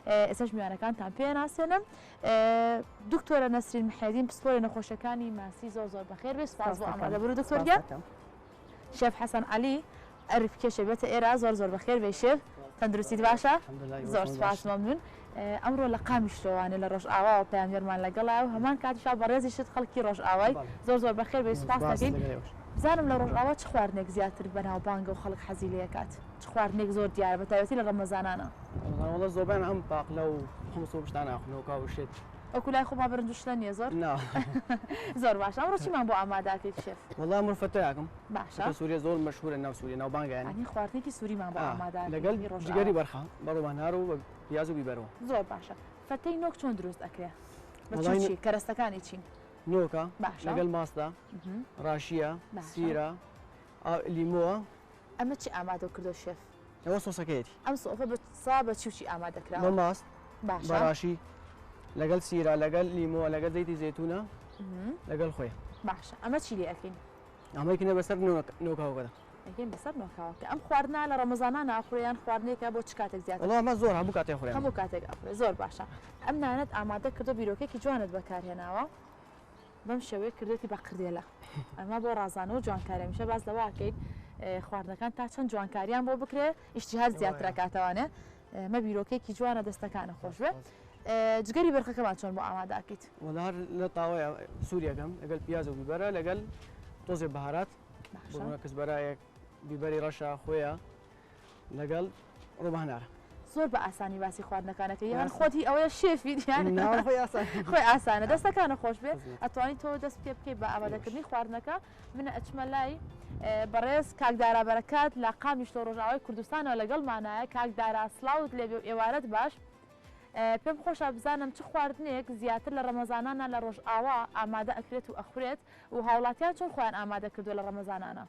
ئێسش میوانەکانتان پێ ناسێنم دکتۆرە نەسرین محەدین پسپۆری نەخۆشەکانی ماسی زۆر بەخێر بێ سپاس بۆ ئامادەبوو دکتۆرگیان شێف حەسەن عەلی ئەرف کێشە بێتە ئێرە زۆر بەخێر بێ شێف تەندروستیت باشە زۆر سپاس مەمنون ئەمڕۆ لە قامی شتۆوانێ لە ڕۆژئاوا و پەیامبەرمان لەگەڵا و هەمان کاتیشا بەڕێزی شت خەڵکی ڕۆژئاوای زۆر بەخێر بێ سپاس دەکەین بزانم لە ڕۆژئاوا چ خواردنێک زیاتر بەناوبانگە و خەڵک حەزی لێ دەکات چ خواردنێک زۆر دیارە بەتایبەتی لە ڕەمەزانانە والله زۆربیان ئەم پاقلە و خۆمس و پشتان ناخنەوە و شێت وەکو لای خۆما بەرندوش لە نییە زۆر زۆر باشە ئەمڕۆ چیمان بۆ ئامادەکەیت شێف والله مرفەتەیەکم باشە سووریا زۆر مەشهورە ناو سووریا ناوبانگە ینی خواردنێکی سووریمان بۆ ئامادە لەگەڵ جگەری بەرخە بەڕۆبانار و پیاز و بیبەرەوە زۆر باشە فەتەی نۆک چۆن دروست ئەکرێ بەچی کەرەستەکانی چین نۆکە لەگەڵ ماستا ڕاشیە سیرە لیمۆوە ئەمە چی ئامادە کردو شێف ئەوە سۆسەکەیەتی ئەم سۆفە بەسا بە چی ئامادەکرا بە ماست بەڕاشی لەگەڵ سیرە لەگەڵ لیمۆ لەگەڵ زەیتی زەیتونە لەگەڵ خۆی باشە ئەمە چی لێ ئەکەین ئەمەکنە بەسەر نۆکاوەکەدا ئەکەین بەسەر نۆکاوەکە ئەم خواردنا لە ڕەمەزانە ناخورێیان خواردنێکە بۆ چ کاتێک زیاتر ئەمە زۆر هەموو کاتێک خورێ هەموو کاتێک ئەفرێ زۆر باشە ئەم نانەت ئامادە کردو بیرۆکێکی جوانت بەکارهێناوە بەم شێوەیە کردێتی بە قردێلە ئەمە بۆ ڕازانە و جوانکاری میشە باز لەواکەیت خواردنەکان تا چەند جوانکاریان بۆ بکرێ ئیشتیهات زیاترە کاتەوانێ مە بیرۆکێکی جوانە دەستەکانە خۆش بێ جگەری بەرخەکەمان چۆن بۆ ئامادەکەیت وەڵار لە تاوەیە سووریەکەم لەگەڵ پیاز و بیبەرە لەگەڵ تۆزێ بەهارات کەسبەرایەک بیبەری ڕەشە خۆیە لەگەڵ ڕۆبانارە زۆر بە ئاسانی باسی خواردنەکانەکە یان خۆتی ئەوەیە شێفی خۆی ئاسانە دەستەکانە خۆش بێ ئەتوانی تۆ دەست پێ بکەیت بە ئامادەکردنی خواردنەکە منە ئەچمە لای بەڕێز کاکدارا بەرەکات لە قامی شتۆ ڕۆژاوای کوردستانەوە لەگەڵ مانایە کاکدارا سلااوت لێ ئێوارەت باش پێم خۆشە بزانم چ خواردنێک زیاتر لە ڕەمەزانانە لە ڕۆژئاوا ئامادە ئەکرێت و ئەخورێت و هاوڵاتیان چۆن خۆیان ئامادە کردووە لە ڕەمەزانانە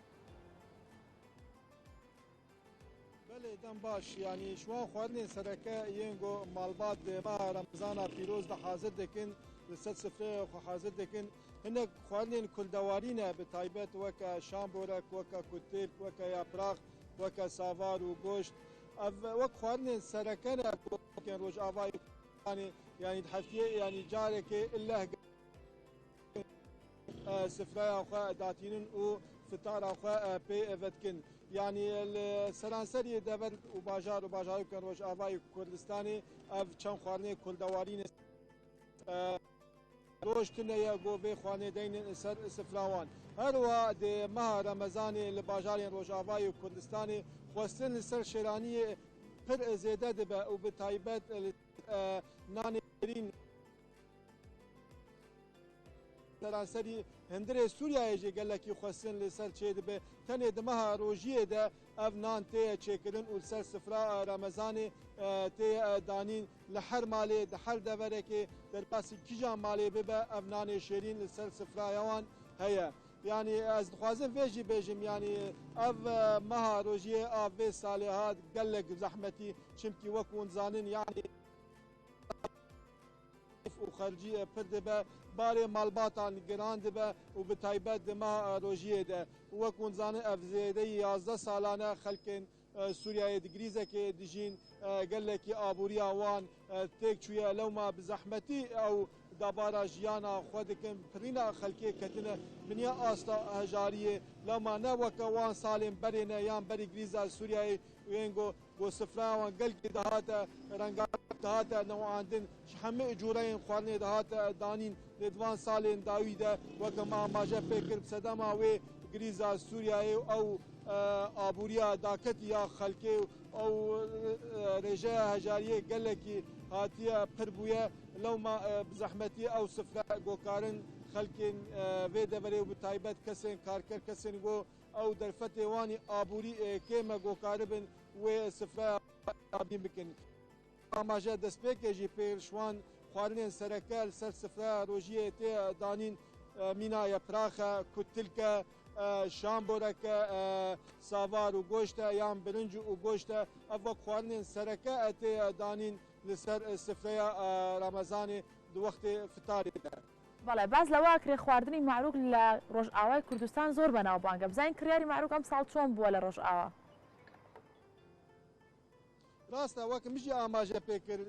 دەم باش ینی شوان خواردنێ سەرەکە یەنگۆ ماڵبات دێما ڕەمزانە پیرۆز لە حازر دەکەن لەسەر سفرەیە خۆ حازر دەکەن هەندێک خواردنێن کولدەوارینە بە تایبەت وەکە شامبۆرەک وەکە کوتێب وەکە یاپراغ وەکە ساڤار و گۆشت وەک خواردنێن سەرەکەنە ڕۆژ ئاوای ینی هەفتەیە ینی جارێکێ ئللا سفرەیان خۆ داتینن و فتاران خۆ پێ ئەڤەتکن يعني سەرانسەری دەبەر و باژار و باژاوی بکەن ڕۆژ ئاوای کوردستانی ئەف چەند خواردنەی کولدەوارینە ڕۆژتنەیە بۆ بێ خوانێ دەینن سەر سفراوان هەروە دێمەها ڕەمەزانێ لە باژارێن ڕۆژئاوای و کوردستانی خواستن لەسەر شێرانیە پر زێدە دەبە و بە تایبەت نانێرین سەرانسەری هەندێ سووریایەژێ گەلێکی خواستن لەسەر چێ دەبێ تەنێ دمەها ڕۆژیەدا ئەف نان تەیە چێکردن و سەر سفرا ڕەمەزانێ تێ دانین لە هەر مالێ لە هەر دەڤەرێکێ دەرپاسی کیژان مالێ ببە ئەف نانێ شێرین لەسەر سفرایەوان هەیە یعنی ئەس دخوازم vêjî bêjim yanî ev meha rojiyê a vê salê hat gelek zehmetî çimkî wek hûn zanin yanî û xerciyê pir dibe barê malbatan giran dibe û bi taybet di meha rojiyê de wek hûn zanin ev zêdeyî 11 salane xelkên Sûriyayê di grîzekê dijîn gelekî abûriya wan têk çûye lewma bi zehmetî ew dabara jiyana xwe dikin pirîna xelkê ketine biniya asta hejariyê lema ne weke wan salên berê ne yan berî grîza Sûriyayê wêngo got sifraya wan gelkî dihate rengarenk dihate newandin ji hemû cûreyên xwarinê dihate danîn lê divan salên dawî de weke me amaje pê kir sedema wê grîza Sûriyayê ew abûriya daketiya xelkê ew rêjeya hejariyê gelekî hatiye pir bûye lewma bi zehmetî ew sifre gokarin xelkên vê deverê bi taybet kesên karker kesên got ew derfetê wanî abûrî kême gokaribin wê sifreya abîn bikin. Amaje destpêkê jî pêşwan xwarinên sereke li ser sifreya rojiyê tê danîn mîna yepraxe, kutilke, şamboreke, savar û goşte yan birinc û goşte ev vek xwarinên sereke tê danîn li ser sifreya Ramezanê di wextê fitarê de. بەڵێ باز لەوا کرێ خواردنی معروک لە ڕۆژئاوای کوردستان زۆر بەناوبانگە بزانین کریاری معروک ئەم ساڵ چۆن بووە لە ڕۆژئاوا ڕاستە وەکە میژی ئاماژە پێکرد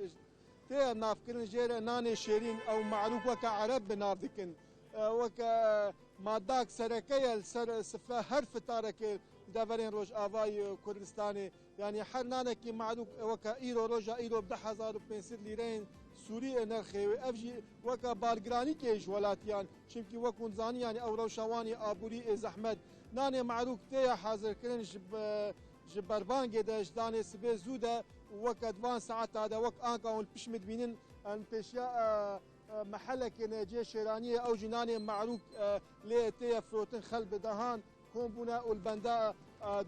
تێ نافکردن ژێرە نانێ شێرین ئەو معروف وەکە عەرەب بناف دکن وەکە ماداک سەرەکەیە سەر سفرە هەر فتارێکێ دەڤەرێن ڕۆژئاوای کوردستانê yani her nanekî معروف weka îro roja îro 10,500 lîreyên Sûrî nirxê ev jî weka bargiranîkê ji welatiyan çimkî wekû zanî yani ew rewşawanî aborî ê zehmet nanê معروف têya hazirkirin ji berbangê de ji danê sibê zû de weke divan saeta de wek anka hûn pişmî dibînin pêşiya محلekê necê şêraniyê ew jî nanê معروف lê têye firotin xel bi dehan kombûne û benda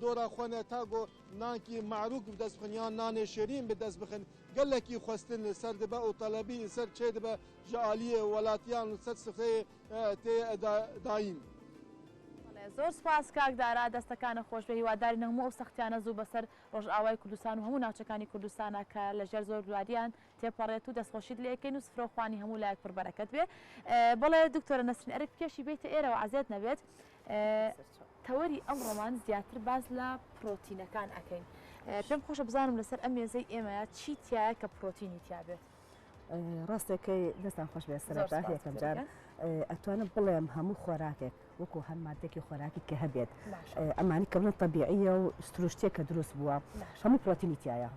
dora xwe ne ta got nankî معروف bi dest bixin yan nanê şêrîn bi dest bixin gelekî xwestin li ser dibe û telebî li ser çê dibe ji aliyê welatiyan li ser sifreyê tê dayîn. زۆر سپاس کاک دارا دەستەکانە خۆش بە هیواداری هەموو ئەو سەختیانە زوو بەسەر ڕۆژئاوای کوردستان و هەموو ناوچەکانی کوردستانە کە لەژێر زۆر دواریان تێپەڕێت و دەستخۆشیت لەکەین و سفرەخوانی هەموو لایەک پڕبەرەکەت بێ بەڵێ دکتۆرە نەسرین ئەرێک پێشی بیتە ئێرەوە عەزیەت نەبێت تەوەری ئەمڕۆمان زیاتر باز لە پرۆتینەکان ئەکەین پێم خۆشە بزانم لەسەر ئەم مێزەی ئێمەیە چی تایە کە پرۆتینی تیا بێت ڕاستەکەی دەستان خۆش بێ سەرەتا یەکەم جار ئەتوانم بڵێم هەموو خۆراکێک وەکو هەم مادێکی خۆراکی کە هەبێت ئەمانی کە بڵێن طبیعیە و ستروشتێک کە دروست بووە هەموو پرۆتینی تایە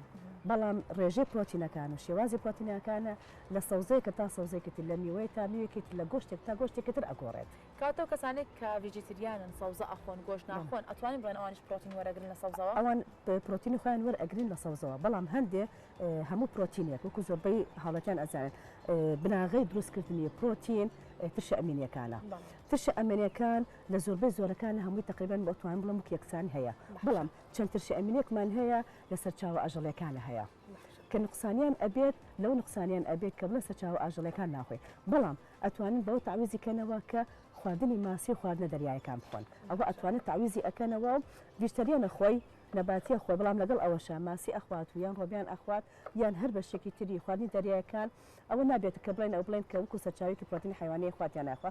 بەڵام ڕێژەی پرۆتینەکان و شێوازی پرۆتینەکانە لە سەوزەیەکە تا سەوزەیەکەتی لە میوەی تا میوەکێتی لە گۆشتێک تا گۆشتێکتر ئەگۆڕێت کاتەوە کەسانێک کە ڤیجیتریانن سەوزە ئەخۆن گۆشت ناخۆن ئەتوانین بڵێن ئەوانش پرۆتین وەرەگرن لە سەوزەوە ئەوان پرۆتینی خۆیان وەرئەگرین لە سەوزەوە بەڵام هەندێ هەموو پرۆتینێک وەکو زۆربەی حاڵەتیان ئەزانن بناغەی دروستکردنی پرۆتین ترشە ئەمینیەکانە ترشە ئەمینیەکان لە زۆربەی زۆرەکان هەمووی تقریبان بە ئەتوانین بڵێم وەک یەکسان هەیە بەڵام چەند ترشە ئەمینیەکمان هەیە لە سەرچاوە ئاژەڵیەکانە هەیە کە نقصانیان ئەبێت لەو نقصانیان ئەبێت کە بڵێ سەرچاوە ئاژەڵیەکان ناخۆی بەڵام ئەتوانین بەو تعویزی کەنەوە کە خواردنی ماسی خواردنە دەریایەکان بخۆن ئەوە ئەتوانێت تعویزی ئەکەنەوە و ڤیژتەریانە خۆی نەباتیە خۆی بەڵام لەگەڵ ئەوەشە ماسی ئەخوات و یان ڕۆبیان ئەخوات یان هەر بەشێکی تری خواردنی دەریایەکان ئەوە نابێت کە بڵێن ئەو بڵێن کە وەکو سەرچاوی کە پرۆتینی حیوانی خواتیان ناخوا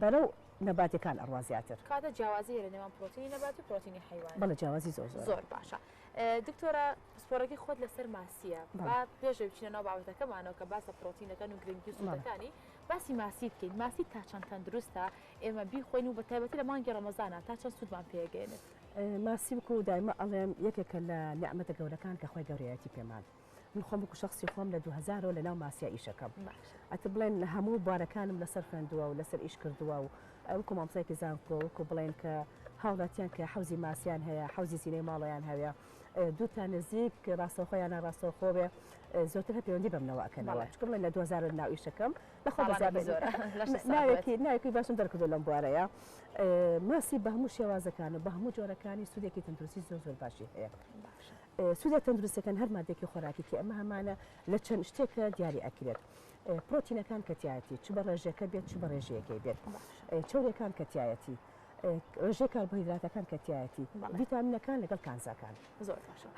بەرەو نەباتەکان ئەڕوازیاتر کاتە جیاوازی لە نێوان پرۆتینی نەباتی و پرۆتینی حیوانی بەڵێ جیاوازی زۆر باشە دکتۆرە پسپۆرەکەی خۆت لەسەر ماسیە با پێش بچینە ناو بابەتەکەمانەوە کە باسە پرۆتینەکان و گرنگی سوودەکانی باسی ماسی بکەین ماسی تا چەند تەندروستە ئێمە بیخۆین و بە تایبەتی لە مانگی ڕەمەزانە تا چەند سوودمان پێگەێنێت ماسی بکو دایمە ئەڵێم یەکێکە لە نیعمەتە گەورەکان کە خۆی گەورەیەتی پێمان من خۆم بکو شخصی خۆم لە 2000 لە ناو ماسیە ئیشەکەم ئەتە بڵێن لە هەموو بوارەکانم لەسەر خوێندووە و لەسەر ئیش کردووە و وەکو مامۆستایەکی زانکۆ وەکو بڵێن کە هاوڵاتیان کە حەوزی ماسییان هەیە حەوزی زینەی ماڵەیان هەیە دووتان نزیک ڕاستەوخۆیان ڕاستەوخۆ بێ زۆرتر هەپەیوەندی بەمنەوە ئەکەنەوە چکە بڵێن لە 2000 ناو ئیشەکەم لەخۆ ناوێکی باشم دەرکردو لەم بوارەیە ماسی بە هەموو شێوازەکان و بە هەموو جۆرەکانی سوودێکی تەندروستی زۆر باشی هەیە سوودە تەندروستەکان هەر مادێکی خۆراکی کە ئەمە هەمانە لە چەند شتێکە دیاری ئەکرێت پرۆتینەکان کەتیایەتی چ بە ڕێژەکە بێت چ بە ڕێژەیەکەی بێت چۆرەکان کەتیایەتی ڕێژەی کاربۆهیدراتەکان کەتیایەتی ڤیتامینەکان لەگەڵ کانزاکان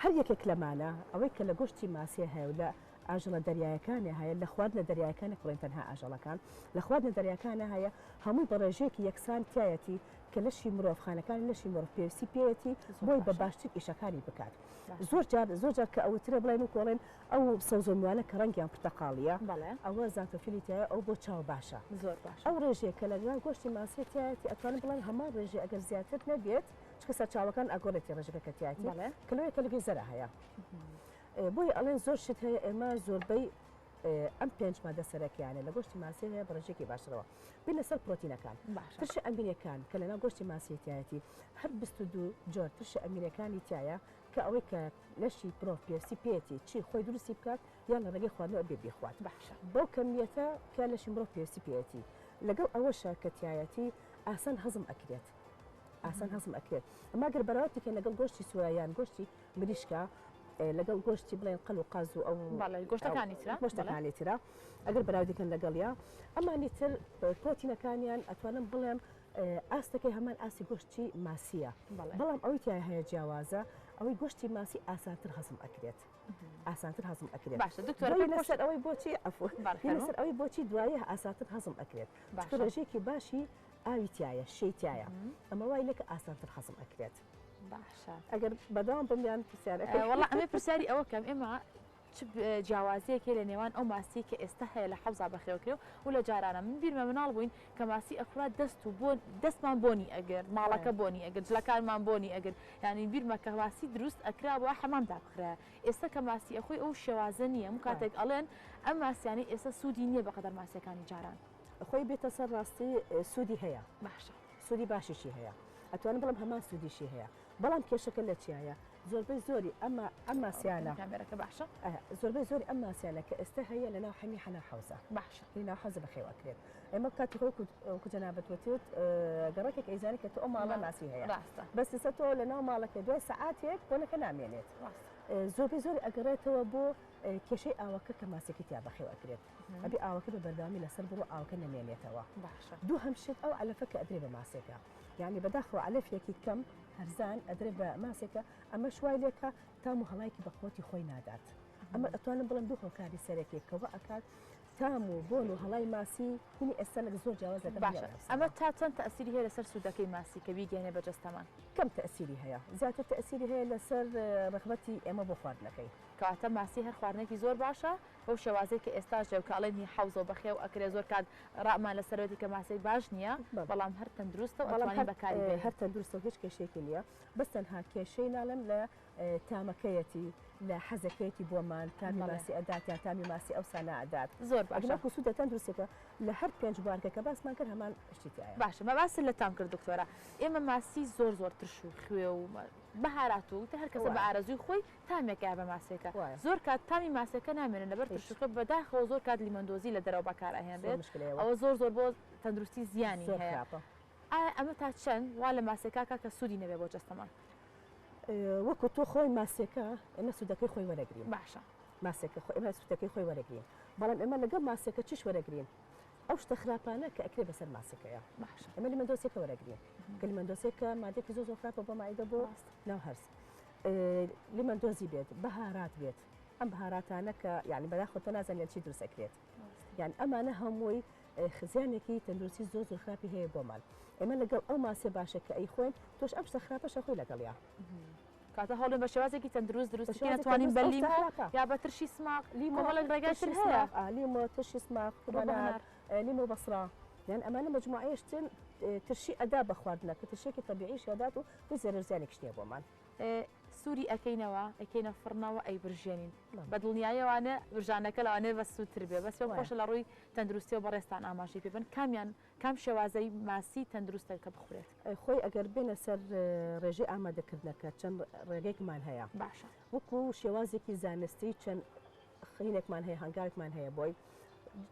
هەر یەکێک لەمانە ئەوەی کە لە گۆشتی ماسیە هەیە لە ئاژەڵە دەریایەکانی هەیە لە خواردنە دەریایەکانی بڵێن تەنها ئاژەڵەکان لە خواردنە دەریاکانە هەیە هەمووی بە ڕێژەیەکی یەکسان تایەتی کە لەشی مرۆڤخانەکان لەشی مرۆڤ پێویستی پێیەتی بۆی بە باشتر ئیشەکانی بکات زۆر جار کە ئەوترە بڵێن و کۆڵێن ئەو سەوزۆمیوانە کە ڕەنگیان پرتەقاڵیە ئەوە زانتۆفیلیتایە ئەو بۆ چاو باشە ئەو ڕێژەیە کە لەگەڵ گۆشتی ماسی تایەتی ئەتوانن بڵێن هەمان ڕێژەی ئەگەر زیاتر نەبێت چکە سەرچاوەکان ئەگۆڕێتی ڕێژەکە کە تایەتی کە لەوەیە کە لەگەی زەرە هەیە بۆی ئەڵێن زۆر شت هەیە ئێمە زۆربەی ئەم پێنج مادە سەرەکیانە لە گۆشتی ماسی هەیە بە ڕێژێکی باشترەوە بین لەسەر پرۆتینەکان ترشە ئەمینەکان کە لەناو گۆشتی ماسیەتایەتی هەر 22 جۆر ترشە ئەمینەکانی تایە کە ئەوەی کە لەشی مرۆڤ پێویستی پێێتی چی خۆی دروستی بکات یان لە ڕێگەی خواردنەوە بێ بخوات باشە بەو کەمیەتە کە لەشی مرۆڤ پێویستی پێێتی لەگەڵ ئەوەشە کە تایەتی ئاسان هەزم ئەکرێت ئەماگەر بەراوەتێکە لەگەڵ گۆشتی سوورایان گۆشتی مریشکە لەگەڵ گۆشتی بڵێن قەل و قاز و ئەو گۆشتەکانی ترە ئەگەر بەراودێکن لەگەڵیا ئەمانی تر پرۆتینەکانیان ئەتوانم بڵێم ئاستەکەی هەمان ئاسی گۆشتی ماسیە بەڵام ئەوەی تیا هەیە جیاوازە ئەوەی گۆشتی ماسی ئاسانتر هەزم ئەکرێت لەسەر ئەوەی بۆچی لەسەر ئەوەی بۆچی دوایە ئاسانتر هەزم ئەکرێت ڕێژێکی باشی ئاوی تایە شەیتایە ئەمە وای لەکە ئاسانتر هەزم ئەکرێت باشە ئەگەر بەداوام بمیان پرسیارەکە وەڵا ئەمێ پرسیاری ئەوە کەم ئێمە جیاوازەیەکی لە نێوان ئەو ماسی کە ئێستا هەیە لە حەوزا بەخێوکرێ و لە جارانە من بیرمە مناڵ بووین کە ماسی ئەخورا دەستمان بۆنی ئەگەر ماڵەکە بۆنی ئەگەر جلەکانمان بۆنی ئەگەر ینی بیرمە کە ماسی دروست ئەکرا بۆ حەمامدا بخرا ئێستا کە ماسی ئەخۆی ئەو شێوازە نییە و کاتێک ئەڵێن ئەم ماسیانی ئێستا سوودی نییە بەقەدەر ماسیەکانی جاران خۆی بێتە سەر ڕاستی سوودی هەیە باشە سوودی باشیشی هەیە ئەتوانم بڵم هەمان سوودیشی هەیە بەڵام کێشەکە لە چیایە زۆربەی زۆری ئەم ماسیانە کامێرەکە باشە زۆربەی زۆری ئەم ماسیانە کە ئێستا هەیە لەناو هەمی حەنا حەوزە باشە لەناو حەوزە بەخێوەکرێت ئێمە کاتی خۆی کوجەنابەت وتیوت گەڕێکێک ئەیزانی کە تۆ ئەو ماڵە ماسی هەیە بەس ئێستا تۆ لەناو ماڵەکە دوای سەعاتێک بۆنەکە نامێنێت زۆربەی زۆری ئەگەڕێتەوە بۆ کێشەی ئاوەکە کە ماسێکی تیا بەخێوەکرێت ئەبی ئاوەکە بە بەردامی لەسەر بڕۆ ئاوەکە نەمێنێتەوە دوو هەمشێت ئەو علەفە کە ئەدرێ بە ماسێکە یعنی بەداخەوە علەفێکی کەم هەرزان ئەدرێ بە ماسێکە ئەمە شوای لێکە تام و هەڵایکی بەخۆتی خۆی نادات ئەمە ئەتوانم بڵم دوو هۆکاری سەرەکێک کەەوە ئەکات تام و بۆن و هەڵای ماسی هینی ئێستا لە زۆر جیاوازەکە باشە ئەمە تا چەند تەئسیری هەیە لەسەر سوودەکەی ماسی کە بیگەێنێ بەجەستەمان کەم تەئسیری هەیە زیاتر تەئسیری هەیە لەسەر ڕغبەتی ئێمە بۆ خواردنەکەی کاتە ماسی هەر خواردنێکی زۆر باشە بەو شێوازەیە کە ئێستا ژێوکڵێن هی حەوزە و بەخێو ئەکرێ زۆر کات ڕامان لەسەرەوەتی کە ماسی باش نییە بەڵام هەر تەندروستە و ئەتوانین بەکاری بێ هەر تەندروستە و هیچ کێشێکی نییە بەس تەنها کێشەی ناڵم لە تامەکەیەتی لە حەزەکەیەتی بۆمان تامی ماسی ئەدات یا تامی ماسی ئەو سانە ئەدات زۆر باشە سوودە تەندروستەکە لە هەر پێنج بوارکە کە باسمان کرد هەمان شتیایە باشە مە باس لە تام کرد دکتۆرە ئێمە ماسی زۆر زۆر ترش و خوێ و بەهارات و هەر کەسە بە ئارەزوی خۆی تامێکە بە ماسێکە زۆر کات تامی ماسەکە نامێنن لەبەر ترشخە بەداخەوە زۆر کات لیمەندۆزی لە دەرەوە بەکار ئەهێنرێت ئەوە زۆر زۆر بۆ تەندروستی زیانی هەیە ئەمە تا چەند وا لە ماسێکا کە سوودی نەبێ بۆ جەستەمان وەکو تۆ خۆی ماسێکە ئێمە سوودەکەی خۆی وەرەگرین باشە ماسێکە ئێمە سوودەکەی خۆی وەرەگرین بەڵام ئێمە لەگەڵ ماسێکە چش وەرەگرین ئەو شتە خراپانە کە ئەکرێ بەسەر ماسەکەیە باشە ئەمە لیمەندۆسێکە وەرەگرین کە لیمەندۆسێکە مادێکی زۆر زۆر خراپە بۆ مایدە بۆ ناو هەرس لیمەندۆزی بێت بەهارات بێت ئەم بەهاراتانە کە یعنی بەداخەوە تۆ نازانیت چی دروستەکرێت یعنی ئەمانە هەمووی خزیانێکی تەندروستی زۆر زۆر خراپی هەیە بۆمان ئێمە لەگەڵ ئەو ماسێ باشە کە ئەی خۆین تۆش ئەم شتە خراپەشە خۆی لەگەڵیا کاتە هەوڵێن بە شێوازێکی تەندروست دروست ناتوانین بە لیمۆ یا بە ترشی سماق لیمۆ هەڵک ڕێگایتر هەیە لیمۆ ترشی سماق لیمۆ بەسڕا یان ئەمانە مجموعەیەشتن ترشی ئەدا بە خواردنەکە ترشێکی تەبیعیش ئەدات و زێرەرزیانێک شتێ بۆمان سووری ئەەکەینەوە ئەکەینە فڕنەوە ئەی برژێنین بە دڵنیایەوانە برژانەکە لەوانێ بە سووتر بێ بەس خۆشە لە ڕووی تەندروستی و بەڕێستان ئاماژەی پێبن کام شێوازەی ماسی تەندروستە کە بخورێت خۆی ئەگەر بێنە سەر ڕێژەی ئامادەکردنەکە چەند ڕێگەیەکمان هەیە باشە وەکو شێوازێکی زانستی چەند خینێکمان هەیە هەنگاوێکمان هەیە بۆی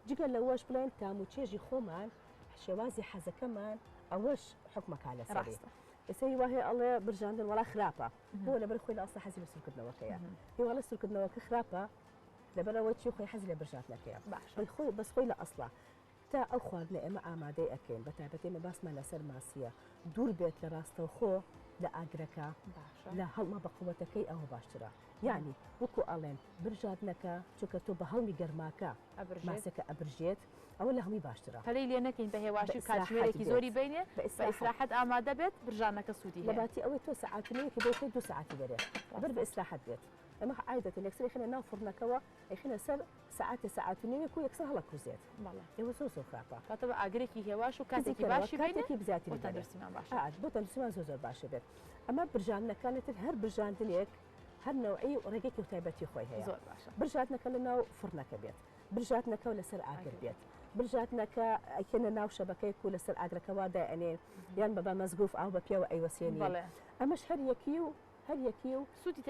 جگە لەوەش بڵێن تام و چێژی خۆمان شێوازی حەزەکەمان ئەوەش حکومەکە لەسەری ئێستا وهەیە ئەڵێ برژاندن وڵا خراپە بۆ لەبەر خۆی لە ئەسڵ حەزی لە سوورکردنەوەکەیە هیواڵە سوورکردنەوەکە خراپە لەبەرەوە چی خۆی حەزی لە برژاندنەکەیە خۆی بەس خۆی لە ئەسڵا تا ئەو خواردنە ئێمە ئامادەی ئەەکەین بە تایبەتی ئێمە باسمان لەسەر ماسیە دوور بێت لە ڕاستەوخۆ لە ئاگرەکە لە هەڵمە بەقوەتەکەی ئەوە باشترە یعنی وەکو ئەڵێن برژاندنەکە چونکە تۆ بە هەڵمی گەرماکە ماسەکە ئەبرژێت ئەوە لە هەمی باشترە پەلەی لێ نەکەین بە هێواشی و کاتژمێرێکی زۆری بینێ بە ئیسراحەت ئامادە بێت برژانەکە سوودی لە باتی ئەوەی تۆ سەعاتنەیەکی بۆ دو ساعتی دەرێت بەر بە ئیسراحەت بێت ئەمە عادەتە لەکسەر خێنە ناو فڕنەکەەوە ئەخینە سەر ساعاتنەوەی و یەکسەر هەڵە کوزێت ئێوە زۆر زۆر خراپە کاتە بە ئاگرێکی هێواش و کاتێکی باشی کاتێکی بزیاتری بۆ تەندروستیمان باشە بۆ تەندروستیمان زۆر زۆر باشە بێت ئەمە برژاندنەکانێتتر هەر برژاندنێک هەر نەوعی و ڕێگەیەکی و تایبەتی خۆی هەیە زۆر باشە برژاتنەکە لە ناو فڕنەکە بێت برژاتنەکە و لەسەر ئاگر بێت برژاتنەکە ئەکێنە ناو شەبەکەیک و لەسەر ئاگرەکەوا دائێنێن یان بە مەزگوف ئاو بە پێوە ئەیوەسێنی ئەمەش هەر یەکی و هەر یەکی و سوودی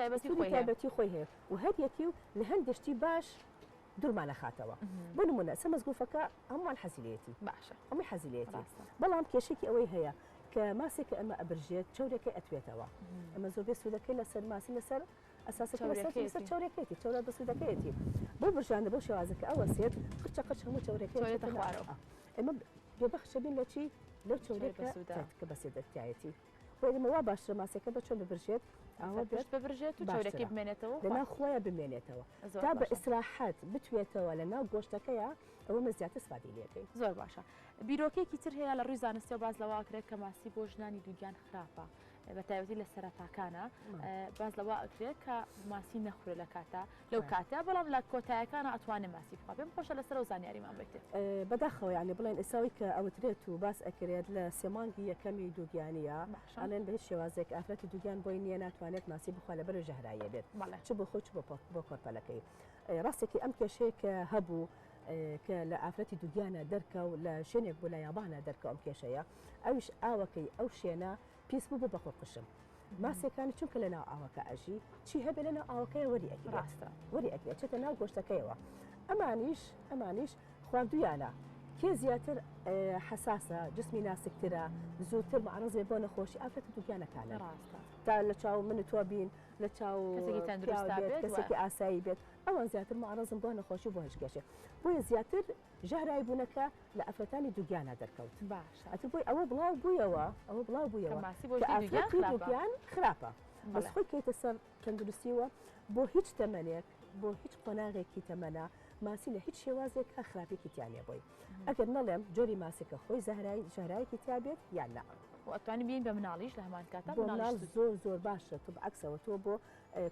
تایبەتی خۆی هەیە و هەر یەکی و لە هەندێشتی باش دوورمانە خاتەوە بۆ نمونە سە مەزگوفەکە هەمووان حەزیلێتی باشە ئەمەی حەزیلێتی بەڵام کێشێکی ئەوەی هەیە کە ماسێکە ئەمە ئەبرژێت چاورێکی ئەتوێتەوە ئەمە زۆربێ سوودەکەی لەسەر ماسی لەسر ئەساسەکە لەسەر چاورێکێتی چاورە بە سوودەکەیەتی بۆ برژاندە بۆ شێوازەکە ئەوەسێت قچە قچ هەموو چاورێکی خوارەوە ئێمە بێبەخشە بین لە چی لەو چاورێکە کە بەسێدەتایەتی بۆمەوا باشترە ماسێکە بە چۆن ببرژێت ئەوە بێت ببرژێت و چاورێکی بمێنێتەوە لەناو خۆیان بمێنێتەوە تا بە ئیسراحەت بتوێتەوە لە ناو گۆشتەکەیە ئەوە مەزیاتە سوادی لێکەی زۆر باشە بیرۆکێکی تر هەیە لە ڕووی زانستی و باز لەواکرێت کە ماسی بۆ ژنانی دووگیان خراپە بە تایبەتی لە سەرەتاکانە باز لەوە ئەکرێت کە ماسی نەخورێت لە کاتە لەو کاتە بەڵام لە کۆتایەکانە ئەتوانێت ماسی بخوا پێم خۆشە لەسەر و زانیاریمان بێت بەداخەوە یعنی بڵێن ئێساوی کە ئەوترێت و باس ئەکرێت لە سێمانگی یەکەمی دووگیانیە ئەڵێن بە هیچ شێوازێک ئافرەتی دووگیان بۆی نییە ناتوانێت ماسی بخوا لە بەرە ژەهرایە بێت چ بۆ خۆ چ بۆ کۆرپەلەکەی ڕاستێکی ئەم کێشەیە کە هەبوو کە لە ئافرەتی دووگیانە دەرکە و لە شوێنێک بوو لە یابانە دەرکە ئەم کێشەیە ئەویش ئاوەکەی ئەو شوێنە پیس بوو بە خۆقشم ماسێکانی چونکە لە ناو ئاوەکە ئەژی چی هەبێ لە ناو ئاوەکەی وەری ئەگرێت وەری ئەگرێت چێتە ناو گۆشتەکەیەوە ئەمانیش خواردویانە کێ زیاتر حساسە جسمی ناسکترە زووتر معرضێ بۆ نەخۆشی ئافرەتی دووگیانەکانە تا لە چاو من تۆ بین لە چاو کەسێکی ئاسایی بێت ئەوان زیاتر معرضم بۆ نەخۆشی بۆ هەشکێشێ بۆیە زیاتر ژەهرایی بوونەکە لە ئەفرەتانی دووگیانە دەرکەوت ئەتر بۆی ئەوە بڵاو بوویەوە ئافرەتی دووگیان خراپە بەس خۆی کەیتە سەر تەندروستیوە بۆ هیچ تەمەنێک بۆ هیچ قۆناغێکی تەمەنە ماسی لە هیچ شێوازێک کە خراپێکی تیانێ بۆی ئەگەر نەڵێم جۆری ماسێکە خۆی ژەهرایەکی تیابێت یان نە ئەتوانی بین بە مناڵیش لە هەمان کاتە مناڵ زۆر باشە تو عکسەوە تۆ بۆ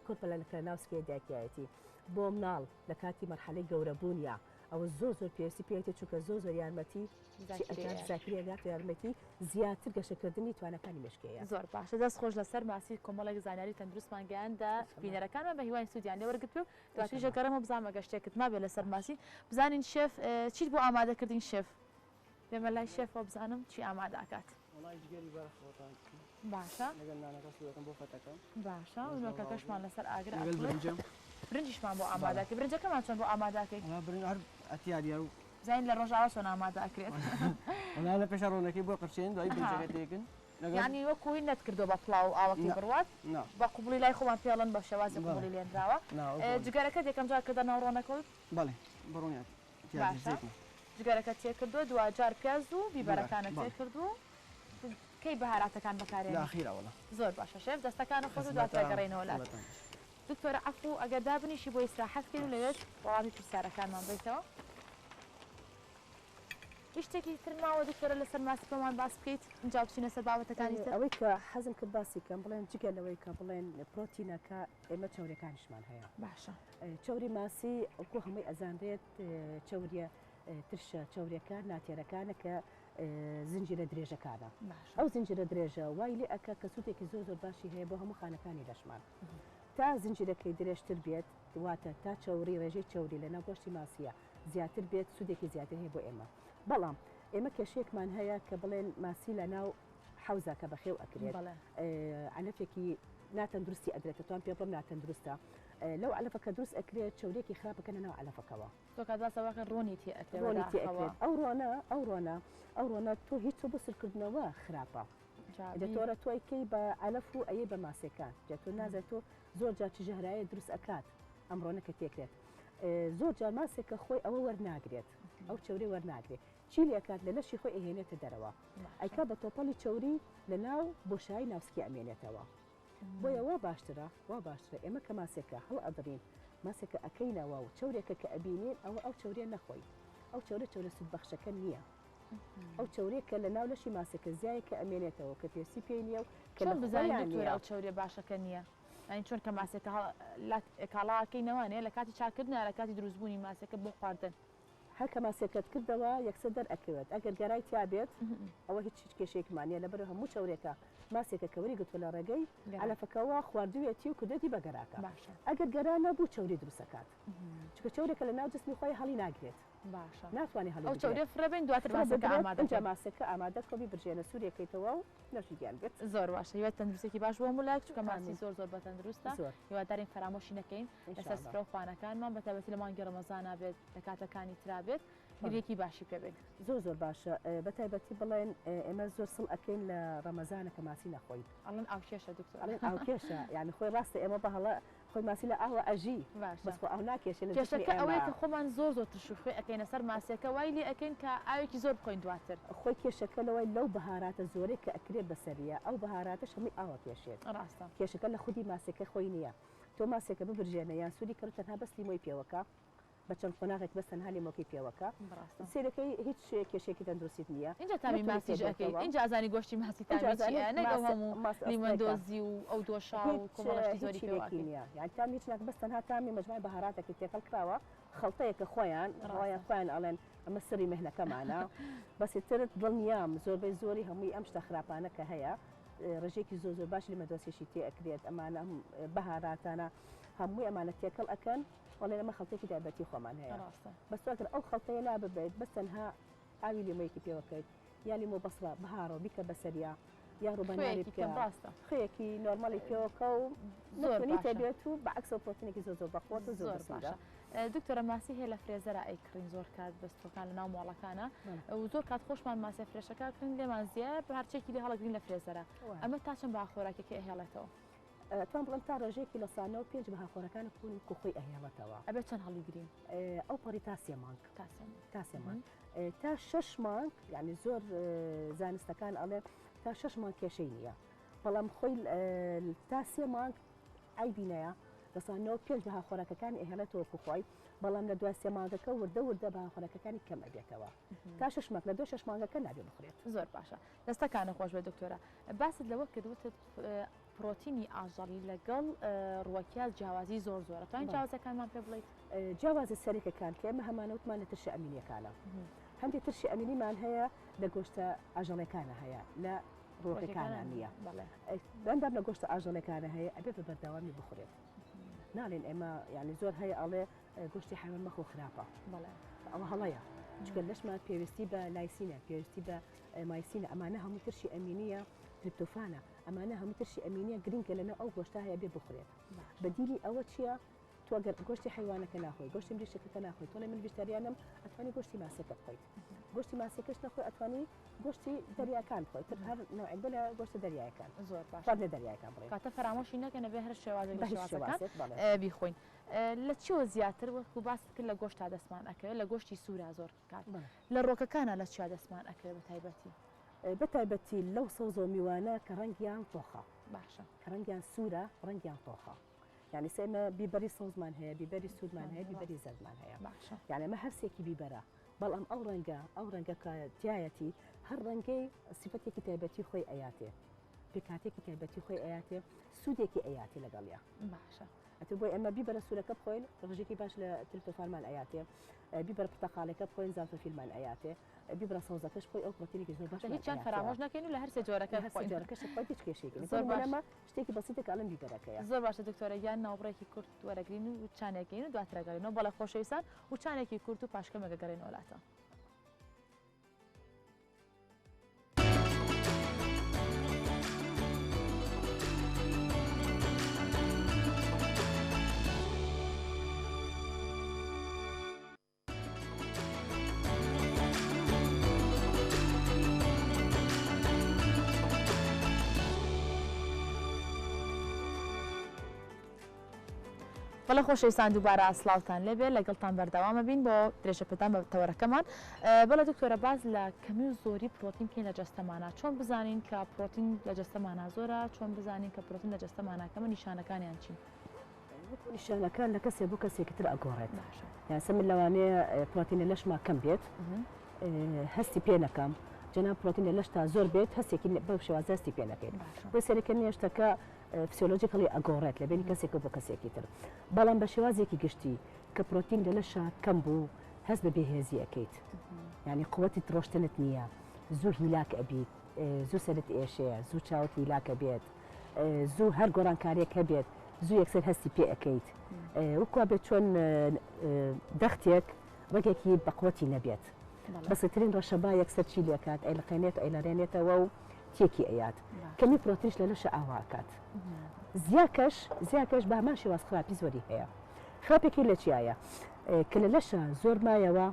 کۆرپەلەکە ناوسکێ داکایەتی بۆ مناڵ لە کاتی مەرحەلەی گەورەبوونیە ئەوە زۆر پێویستی پێێتی چونکە زۆر یارمەتی زاکرێدات یارمەتی زیاتر گەشەکردنی توانەکانی مشکەیە زۆر باشە دەست خۆش لەسەر ماسی کۆمەڵێک زانیاری تەندروستمان گەیاندە بینەرەکانمان بە هیوای سوودیان لێ وەرگرت و دواتر ژەکەرەمە بزانمە گەشتێکت ما بێ لەسەر ماسی بزانین شێف چیت بۆ ئامادەکردین شێف پێمە لای شێفەوە بزانم چی ئامادە ئاکات باشە باشە ونۆکەکەشمان لەسەر ئاگر برنجشمان بۆ ئامادەکە برنجەکەمان چۆن بۆ ئامادەکەی ئەتیاریە و زین لە ڕۆژاوە چۆن ئامادەکرێت لە پێشڕۆنەکەی بۆ قرچێن دوای برنجەکە تێکن یعنی وەکوی نەتکردو بە پڵاو ئاوەکەی بڕوات بە قوبڵی لای خۆمان پێڵن بە شێوازی قوبڵی لێنراوە جگەرەکە یەکەم جار کردە ناوڕۆنەکەوت بەڵێ بڕۆنیات جگەرەکە تێکردو دوجار پیاز و بیبەرەکانە تێکردو کەی بەهاراتەکان بەکارێن زۆر باشە شێف دەستەکانە خۆش و دواتر گەڕێنەوە لات دکتۆرە عەفو ئەگەر دابنیشی بۆ ئیستراحەتکەین و لەوێت وەڵامی پرسیارەکانمان بێتەوە شتێکی تر ماوە دکتۆرە لەسەر ماسی پێمان باس بکەیت اینجا بچینە سەر بابەتەکانی تر ئەوەی کە حەزم کرد باسی کەم بڵێن جگەلەوەی کە بڵێن پرۆتینەکە ئێمە چاورەکانیشمان هەیە باشە چاوری ماسی ئەوکو هەمووی ئەزانرێت چاوریە ترشە چاوریەکە ناتێرەکانە کە زنجیرە درێژەکانە ئەو زنجیرە درێژە وای لێ ئەکە کە سوودێکی زۆر باشی هەیە بۆ هەموو خانەکانی لەشمان تا زنجیرەکەی درێژتر بێت واتە تا چاوری ڕێژەی چاوری لە ناو گۆشتی ماسیە زیاتر بێت سوودێکی زیاتر هەیە بۆ ئێمە بەڵام ئێمە کێشەیەکمان هەیە کە بڵێن ماسی لە ناو حوزەکە بەخێو ئەکرێت علەفێکی ناتەندروستی ئەدرێتە توان پێ بڵم ناتەندروستە لەو علەفەکە دروست ئەکرێت چاورێکی خراپەکەنە ناو علەفەکەەوە تۆکاتواسەوەکە ڕۆنی تێ ئەکرێت ئەو ڕۆنە تۆ هیچ بۆ سرکردنەوە خراپە دەتۆرە تۆیکەی بە علەف و ئەیە بە ماسیەکان جا تۆ نازێت تۆ زۆر جا ژەهرایە دروست ئەکات ئەم ڕۆنەکە تێکرێت زۆر جار ماسێکە خۆی ئەوە وەرناگرێت ئەو چاوری وەرناگرێت چی لێکات لە لەشی خۆی ئەهێنێتە دەرەوە ئەیکا بە تۆپەڵی چاوری لە ناو بۆشایی ناوسکی ئەمێنێتەوە بۆیە وا باشترە ئێمە کە ماسێکە هەڵ ئەدرین ماسێکە ئەەکەینەوە و چاورێکە کە ئەبینێن ئەو چاورێ نەخۆی ئەو چاورە سودبەخشەکە نییە ئەو چاورێکە لە ناو لەشی ماسێکە زیایەکە ئەمێنێتەوە کە پێسی پێی نییە و کە لە بزانین ئەو چاورێ باشەکە نییە ئەین چۆن کە ماسێکە کاڵاکەینەوەنێ لە کاتی چاکردن لە کاتی دروستبوونی ماسێکە بۆ خواردن هەرکە ماسێکت کردەوە یەکسەر دەرئەکەوێت ئەگەر گەرای تیابێت ئەوە هیچ کێشێکمانە لەبەر هەموو چاورێکە ماسێکە کەوەری گوتوە لە ڕێگەی علەفەکەەوە خواردوێتی و کودەتی بەگەراکە ئەگەر گەرا نەبوو چاوری دروستەکات چکە چاورێکە لە ناو جسمی خۆی هەڵی ناگرێت باشە ناتوانانی هەڵ ئەو چاورێ فرەبین دواتر ماسەکە ئامادە کۆبی برژێنە سوورەکەیتەوە و نەشیگیان بێت زۆر باشە هیوای تەندروستێکی باش بۆ مولات چکە ماسی زۆر بە تەندروستە هیوادارین فەرامۆشی نەکەین لەسەر سفرە خوانەکانمان بە تایبەتی لە مانگی ڕەمەزانە بێت لە کاتەکانی ترابێت گرێکی باشی پێبێت زۆر باشە بە تایبەتی بڵێن ئێمە زۆر سڵ ئەەکەین لە ڕەمەزانە کە ماسی نەخۆین ئەڵەن ئاوکێشە دکتۆر ئاوکێشە یعنی خۆی ڕاستە ئێمە بە هەڵە خۆی ماسی لە ئاوە ئەژی بەس ئەو ناکێشە لە کێشەکە ئەوەیە کە خۆمان زۆر تشوخێ ئەەکەینە سەر ماسیەکە وای لێ ئەەکەین کە ئاوێکی زۆر بخۆین دواتر خۆی کێشەکە لەوەی لەو بەهاراتە زۆرێک کە ئەکرێت بەسەریە ئەو بەهاراتە هەمووی ئاوە کێشێت ڕاستە کێشەکە لە خودی ماسێکە خۆی نییە تۆ ماسێکە ببرژێنە یان سووری کە تەنها بەستی مۆی پێوەکە بە چەند قۆناغێک بەس تەنها لێمەکەی پێوەکە بەڕاستە سێرەکەی هیچ کێشێکی تەندروستی نییە اینجا تامی ماسی ئەەکەیت اینجا ئازانی گۆشتی ماسی تامیە نەگەڵ هەموو لیمەندۆزی و ئەو دۆشا و کۆمەڵەشتی زۆری پێوەکی نییە یان تام هیچ ناک بەس تەنها تامی مەجموعی بەهاراتێکی تێکەڵ کراوە خەڵتەیەکە خۆیان خۆیان ئەڵێن ئەمە سری مهنەکەمانە بەسی ترت دڵنیام زۆربەی زۆری هەمووی ئەم شتە خراپانە کە هەیە ڕێژێکی زۆر زۆر باش لیمەندۆزیشی تێ ئەکرێت ئەمانە بەهاراتانە هەمووی ئەمانە تێکەڵ ئەکەن وڵێ ئەمە خەڵتێکی تایبەتی خۆمان هەیە بەس ئەگەر ئەو خەڵتەیە لا ببێت بەس تەنها ئاوی لێمەیەکی پێوەکەیت یا لیمۆ بەسڕە بەهارەوە بیکە بەسەریا یا ڕووبەناری بکە خەیەکی نۆرمالی پێوەکە و زۆرنی تێبێت و بەعکسەوە پرۆتینێکی زۆر زۆر بەخۆت و زۆر باشە. دکتۆرە ماسی هەیە لە فرێزەرە ئەیکڕین زۆر کات بەستۆکان لە ناو ماڵەکانە و زۆر کات خۆشمان ماسە فرێشەکە کردن لێمان زیە بە هەرچێکی لێ هەڵەگرین لە فرێزەرە ئەمە تا چەند باخۆراکێکی ئەهێڵێتەوە توان بڵم تا ڕێژێکی لە سانەوە 5 بەهاخۆرەکان بوون کوخۆی ئەهێڵێتەوە ئەبێت چەند هەڵیگرین ئەو پەڕی تا 3 مانگ تا 6 مانگ یعنی زۆر زانستەکان ئەڵێ تا 6 مانگ کێشەی نییە بەڵام خۆی تا 3 مانگ ئایبینەیە دەسانەوە 5 بەهاخۆرەکەەکانی ئەهێڵێتەوە کوخۆی بەڵام لە دوای 3 مانگەکە وردە بەهاخۆرەکەەکانی کەم ئەبێتەوە تا 6 مانگ لە 2 مانگەکە نابێ بخورێت زۆر باشە دەستەکانە خۆش بێ دکتۆرە باست لەوە کردوتت پرۆتینی ئاژەڵی لەگەڵ ڕووەکیال جیاوازی زۆر زۆرە توانین جیاوازەکانمان پێ بڵیت جیاوازی سەرێکەکان کە ئێمە هەمانەوتمان لە ترشی ئەمینیەکانە هەندێک ترشی ئەمینیمان هەیە لە گۆشتە ئاژەڵەکانە هەیە لە ڕۆکەکانان نییە بەندام لە گۆشتە ئاژەڵەکانە هەیە ئەبێ بە بەرداوامی بخورێت ناڵێن ئێمە یعنی زۆر هەیە ئەڵێ گۆشتی حیوان مەخۆ خراپە ئەوە هەڵەیە چکە لەشمان پێویستی بە لایسینە پێویستی بە مایسینە ئەمانە هەموو ترشی ئەمینیە تریپتۆفانە ئەمانە هەموو ترشی ئەمینیە گرنگکە لەنە ئەو گۆشتا هەیە بێ بخورێت بەدیلی ئەوە چییە تۆ ئەگەر گۆشتی حیوانەکە ناخۆی گۆشتی مریشەکە ناخۆی تۆ لە من بیشتریانم ئەتوانی گۆشتی ماسەکە بخۆیت گۆشتی ماسەکەش نەخۆی ئەتوانی گۆشتی دەریاکان بخۆیت هەر نوعێک بە لە گۆشتە دەریایەکان زۆر باش لە دەریایەکان بڕێت کاتە فەرامۆشی نەکەنە بێ هەر شێوازێک لە شێوازەکان بیخۆین لە چیوە زیاتر وەکو باست کرد لە گۆشتا دەستمان ئەکەوێت لە گۆشتی سوورا زۆر کات لە ڕۆکەکانە لە چیا دەستمان ئەکەوێت بە تایبەتی بەتایبەتی لەو سەوز و میوانە کە ڕەنگیان تۆخە باشە کە ڕەنگیان سوورە ڕەنگیان تۆخە یعنی سێمە بیبەری سەوزمان هەیە بیبەری سوودمان هەیە بیبەری زەردمان هەیە یعنی ئەمە هەرسێکی بیبەرە بەڵام ئەو ڕەنگە کە تایەتی هەر ڕەنگەی سیفەتێکی تایبەتی خۆی ئەیاتێ پێکاتێکی تایبەتی خۆی ئەیاتێ سوودێکی ئەیاتی لەگەڵیا باشە ئەتە بۆی ئەمە بیبەرە سوورەکە بخۆین ڕژێکی باش لە تریپتۆفانمان ئەیاتێ بیبەرە پرتەقالەکە بخۆین زانفۆفیلمان ئەیاتێ بیبرە سەوزەکەش بخۆی ئەو پرۆتینێکی زۆر باش هیچیان فەرامۆش نەکەین و لە هەرسێ جۆرەکە جۆرەکەش بخۆین هیچ کێشێکی زۆر بەڵامە شتێکی بەسیتێک ئەڵم بیبەرەکەیە زۆر باشە دکتۆرە یان ناوبڕێکی کورت وەرەگرین و چانێکین و دواترەگەڕینەوە بەڵە خۆشەویستان و چانێکی کورت و پاشکەمەگە گەڕێنەوە وڵاتە بەڵە خۆشەویستان دووبارە ئاسڵاوتان لێبێ لەگەڵتان بەردەوامە بین بۆ درێژەپێتان بە تەوەرەکەمان بەڵە دکتۆرە باز لە کەمی و زۆری پرۆتین بکەین لە جەستەمانە چۆن بزانین کە پرۆتین لە جەستەمانە زۆرە چۆن بزانین کە پرۆتین لە جەستەمانەکەمە نیشانەکانیان چین نیشانەکان لە کەسێک بۆ کەسێکی تر ئەگۆڕێت یاسە من لەوانەیە پرۆتینە لەشما کەم بێت هەستی پێ نەکەم جەناب پرۆتینە لەش تا زۆر بێت هەستێکی بەو شێوازە هەستی پێ نەکەین بۆ سەرەکە نێشتەکە فسیۆلۆجیکەڵی ئەگۆڕێت لە بینی کەسێک بۆ کەسێکی تر بەڵام بە شێوازێکی گشتی کە پرۆتین لە لەشە کەم بوو هەست بە بێهێزی ئەەکەیت یعنی قوەتی ترۆشتنت نییە زوو هیلاک ئەبیت زوو سەرت ئێشەیە زوو چاوت هیلاکە بێت زوو هەر گۆڕانکارێک هەبێت زوو یەکسەر هەستی پێ ئەەکەیت وەکوا بێت چۆن دەختێک ڕێگێکی بەقوەتی نەبێت بەسترین ڕەشەبا یەکسەر چی لێکات ئەی لەقێنێت ئەی لەرێنێتەوە و تێکی ئەیات کەمی پرۆتینش لە لەشە ئاواکات زیاکەش بامان شێواز خراپی زۆری هەیە خراپێکی لە چیایە کە لە لەشە زۆر مایەوە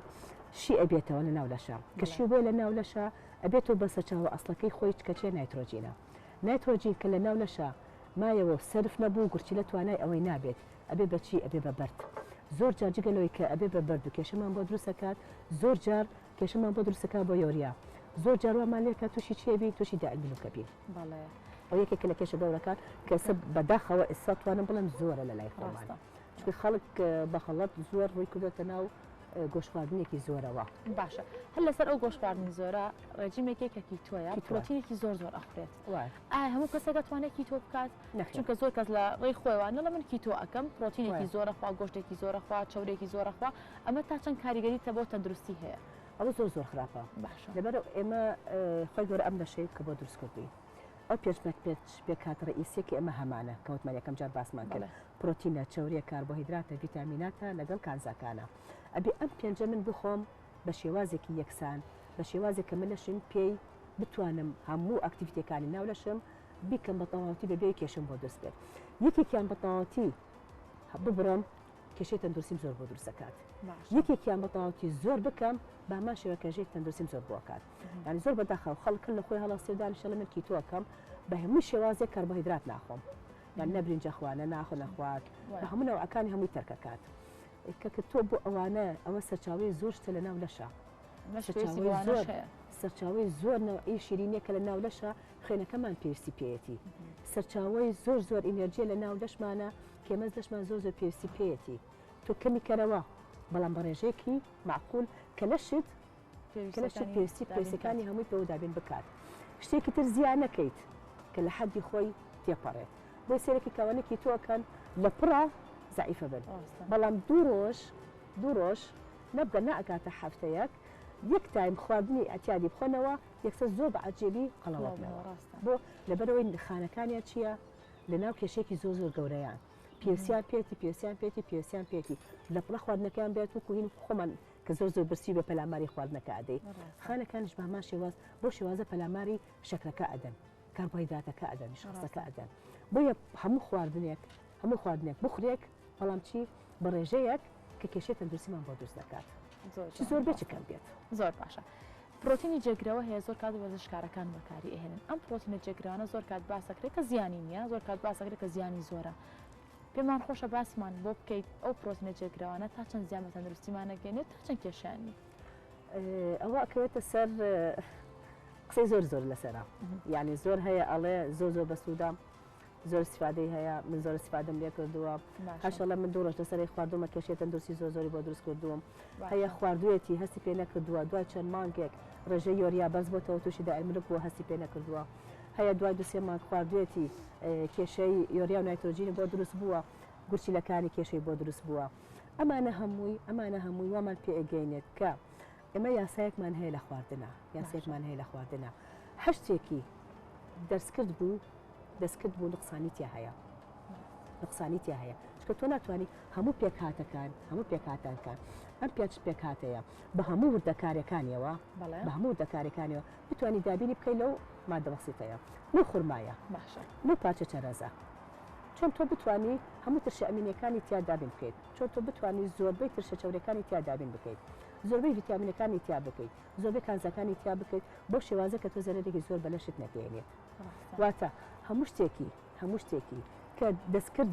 شی ئەبێتەوە لە ناو لەشە کە شی بۆ لە ناو لەشە ئەبێتەوە بەسە چاوە ئەسڵەکەی خۆی کەچێ نایترۆجینە نایترۆجین کە لە ناو لەشە مایەوە سەرف نەبوو گورچی لە توانای ئەوەی نابێت ئەبێ بەچی ئەبێ بە بەرد زۆر جار جگەلەوەی کە ئەبێ بە بەرد و کێشەمان بۆ دروستەکات زۆر جار کێشەمان بۆ دروستەکات بۆ یۆریا زۆر جاروامان لێکە تووشی چێبی تووشی دائیمبلوکە بین ئەو یەکێک لە کێشە گەورەکان کە بەداخەوە ئێستا توانم بڵم زۆرە لە لای خۆمان چکە خەڵک بەخەڵەت زۆر ڕووی کردوتە ناو گۆشتخواردنێکی زۆرەوە. باشە هەر لەسەر ئەو گۆشتخواردنی زۆرە ڕێجیمێکێکە کیتۆیە پرۆتینێکی زۆر ئەخورێت. ئایا هەموو کەسێک دەتوانێت کیتۆ بکات؟ چونکە زۆر کەس لە ڕێی خۆیوانە لە من کیتۆ ئەەکەم پرۆتینێکی زۆرەخوا گۆشتێکی زۆرەخوا چاورێکی زۆرەخوا ئەمە تا چەند کاریگەریتە بۆ تەندروستی هەیە؟ ئەوە زۆر خراپە. لەبەرەوە ئێمە خۆی گەورە ئەم لەشەیە کە بۆ دروستکردی. ئەو پێکات ڕئیسێکی ئەمە هەمانە کەوتمان یەکەم جار باسمان کرد. پرۆتینە، چاوریە، کاربۆهیدراتە، ڤیتامیناتە لەگەڵ کانزاکانە. ئەبێ ئەم پێنجە من بخۆم بە شێوازێکی یەکسان، بە شێوازێک کە من لەشم پێی بتوانم هەموو ئاکتیڤیتەکانی ناو لەشم بیکەم بە تەواوەتی بەبێ کێشم بۆ دەست بێت. یەکێکیان بە تەواوەتی ببڕم کێشەی تەندروستیم زۆر بۆ دروست دەکات. یەکێکیان بە تەواوەتی زۆر بکەم بە هەمان شێوە کێشەی تەندروستیم زۆر بۆ کات. یعنی زۆر بەداخەو خەڵک لە خۆی هەڵاستێ و دانیشە لە من کیتۆەکەم بە هەموو شێوازێک کاربۆهیدرات ناخۆم. یعنی نەبرینجە خوانە ناخۆ نەخوات بە هەموو نەوەکانی هەمووی تەرکەکات. کە تۆ بۆ ئەوانە ئەوە سەرچاوی زۆر شتە لە ناو لەشە. سەرچاوی زۆر نەوەی شیرینیەکە لە ناو لەشە خوێنەکەمان پێویستی پێیەتی. سەرچاوی زۆر ئینەرجیە لە ناو لەشمانە کێمەز لەشمان زۆر پێویستی پێیەتی. تۆ کەمی کەرەوە بەڵام بە ڕێژەیەکی معقول کە لەشت پێویستی پێویستەکانی هەمووی پێودابین بکات. شتێکی تر زیان نەکەیت کە لە حەدی خۆی تێپەڕێت. بۆ سێرەکی کەوانێکی تۆکەن لە پڕە زعیفە بن. بەڵام دوو ڕۆژ نەبگە نەئەکاتە هەفتەیەک یەک تایم خواردنی ئەتیادی بخۆنەوە یەکسەر زۆر بە عەجێبی قەڵەوەتنەوە. بۆ لەبەرەوەی خانەکانیان چییە؟ لە ناو کێشێکی زۆر گەورەیان. پێویستیان پێێتی لە پڵە خواردنەکان بێت وەکو هین خۆمان کە زۆر برسی بە پەلاماری خواردنەکە ئەدەی. خانەکانش بە هەمان شێواز بۆ شێوازە پەلاماری شەکرەکە ئەدەن، کاربۆهیدراتەکە ئەدەن، شخصەکە ئەدەن. بۆیە هەموو خواردنێک بخورێک بەڵام چی بە ڕێژەیەک کە کێشەی تەندروستیمان بۆ دروست دەکات. زۆر بێت کەم بێت. زۆر باشە. پرۆتینی جێگرەوە هەیە زۆر کات وەرزشکارەکان بەکاری ئەهێنن. ئەم پرۆتینە جێگرانە زۆر کات باسەکرێت کە زیانی نییە، زۆر کات باسەکرێت کە زیانی زۆرە. پێمان خۆشە باسمان بۆ بکەیت ئەو پرۆتینە جێگرەوانە تا چەند زیان بە تەندروستیمانەگەێنێت تا چەند کێشیانی. ئەوە ئەکەوێتە سەر قسەی زۆر لەسەرا. یعنی زۆر هەیە ئەڵێ زۆر بە سوودام زۆر استفادەی هەیە من زۆر استفادەم لێ کردووە. هەشەڵە من دوو ڕۆژ لەسەری خواردومە کێشەی تەندروستی زۆری بۆ دروست کردووم. هەیە خواردوێتی هەستی پێ نەکردووە دوای چەند مانگێک ڕێژەی یۆریا بەرز بۆتەوە تووشی دائیرمرک بووە هەستی پێ نەکردووە. هەیە دوای دو سێ مانگ خواردوێتی کێشەی یۆریا و نایترۆژینی بۆ دروست بووە گورچیلەکانی کێشەی بۆ دروست بووە. ئەمانە هەمووی وامان پێ ئەگەینێت کە ئێمە یاسایەکمان هەیە لە خواردنە هەشتێکی دەستکرد بوو نقصانیتیا هەیە چکە تۆ ناتوانانی هەموو پێکهاتەکان ئەم پێکهاتەیە بە هەموو وردەکاریەکانیەوە بتوانانی دابینی بکەی لەو مادە بەسیتەیە لەو خورمایە لەو پارچە چەرەزە چۆن تۆ بتوانانی هەموو ترشە ئەمینەکانی تیا دابین بکەیت چۆن تۆ بتوانانی زۆربەی ترشە چەورەکانی تیا دابین بکەیت زۆربەی ڤیتامینەکانی تیا بکەیت زۆربەی کانزەکانی تیا بکەیت بۆ شێوازە کە تۆ زەرێکی زۆر بەلەشت نەگەێنێت. واتە هەموو شتێکی کە دەستکرد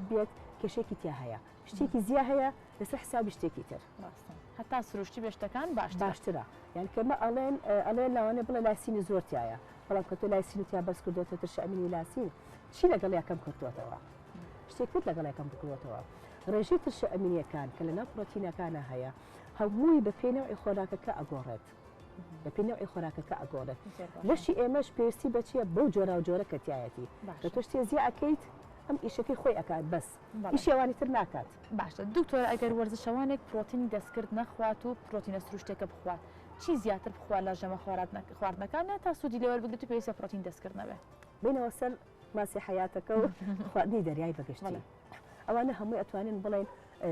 بێت کێشێکی تیا هەیە شتێکی زیە هەیە لەسەر حسابی شتێکی تر هەتا سروشتی بێشتەکان باشترە. یعنی کەمە ئەڵێن لاوانێ بڵێ لاسینی زۆر تایە بەڵام کە تۆ لاسین و تیا بەرز کردوێتە ترشە ئەمینی لاسین چی لەگەڵ یاکەم کردوێتەوە شتێکتر لەگەڵ یاکەم بکردوێتەوە. ڕێژەی ترشە ئەمینیەکان کە لە ناو پرۆتینەکانە هەیە هەمووی بە پێی نەوعی خۆراکەکە ئەگۆڕێت لەشی ئێمەش پێویستی بەچیە بەو جۆرە کە تایەتی کە تۆ شتێ زیە ئەەکەیت ئەم ئیشەکەی خۆی ئەکات بەس ئیشێوانی تر ناکات. باشە دکتۆر ئەگەر وەرزشەوانێک پرۆتینی دەستکرد نەخوات و پرۆتینە سروشتێکە بخوات چی زیاتر بخوا لە ژەمە خواردنەکانە تا سوودی لێوەر بگرێت و پێویستە پرۆتین دەستکرد نەبێت بینەوە سەر ماسی حیاتەکە و خواردنی دەریای بەگشتی ئەوانە هەمووی ئەتوانین بڵێن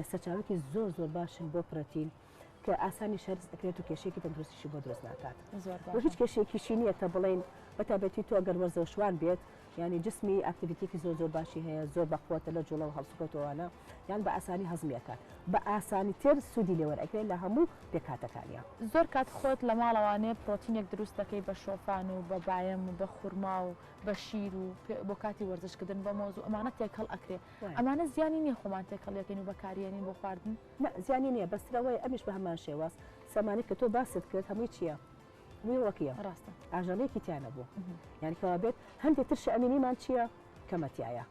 سەرچاوێکی زۆر باشن بۆ پرۆتین کە ئاسانی شەرز دەکرێت و کێشێکی تەندروستیشی بۆ دروست ناکات. هیچ کێشێکیشی نییە کە بڵێن بەتابەتی تۆ ئەگەر وەرزە شوان بێت ینی جسمی ئاکتیڤیتێکی زۆر باشی هەیە زۆر بەخواتە لە جوڵە و هەڵسوکەتەوەوانە یان بە ئاسانی هەزمیەکات بە ئاسانی تر سوودی لێوەرئەگرێت لە هەموو پێکهاتەکانیان. زۆر کات خۆت لە ماڵەوانێ پرۆتینێک دروست دەکەی بە شۆفان و بە باەم و بە خورما و بە شیر و بۆ کاتی وەرزشکردن بە مۆز و ئەمانە تێکەڵ ئەکرێ ئەمانە زیانی نییە خۆمان تێکەڵیەکەین و بەکارێنین بۆ خواردن زیانی نییە بەسترەوەی ئەمیش بە هەمان شێواز سەمانی کە تۆ باست کرد هەمووی چییە؟ وەکیە ڕاستە ئاژەڵەیەکی تیانە بوو یعنی کەوا بێت هەندێک ترشە ئەمینیمان چییە؟ کەمەتیایە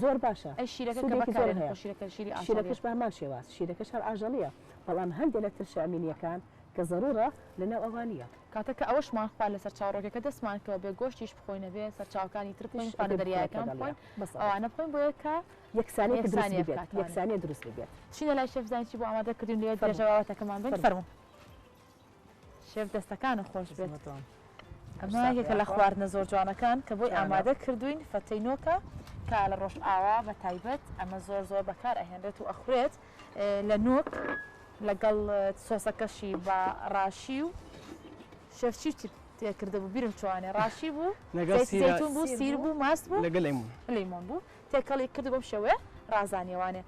زۆر باشە ئەی شیرەکە کە سوودێکی زۆر بەکارێنە هەیە. خۆ شیرەکە شیری ئاشڵی شیرەکەش بە هەمان شێواز شیرەکەش هەر ئاژەڵیە بەڵام هەندێک لە ترشامینیەکان کە ضرورە لەناو ئەوانە کاتەکە ئەوەشمان خوا لەسەر چاوڕۆکەکە دەستمانکەوە بێ گۆشتیش بخۆینە بێ سەر چاوکانی تر بخۆین پارە دەریایەکان بخۆین ئەوانە بخۆین بۆ یەکە یەکسانەیە یەکسانیە دروست بکات. بێت یەکسانیە دروست بێت چینە لای شێف زانیی بۆ ئامادەکردین لێ درێژەوەتەکەمان بن فەرموو شێف دەستەکانە خۆش بێت ئەمە یەکە لە خواردنە زۆر جوانەکان کە بۆی ئامادە کردوین فەتەینۆکە کە لە ڕۆژ ئاوا بە تایبەت ئەمە زۆر زۆر بەکار ئەهێنرێت و ئەخورێت لە نۆک لەگەڵ سۆسەکەشی بە ڕاشی و شێفچی تێکردە بوو بیرم چوانێ ڕاشی بوو زەیتون بوو سیر بوو ماست بوو لەگەڵ لیمۆن بوو تێکەڵی کرد بەم شێوەیە ڕازانیێوانێ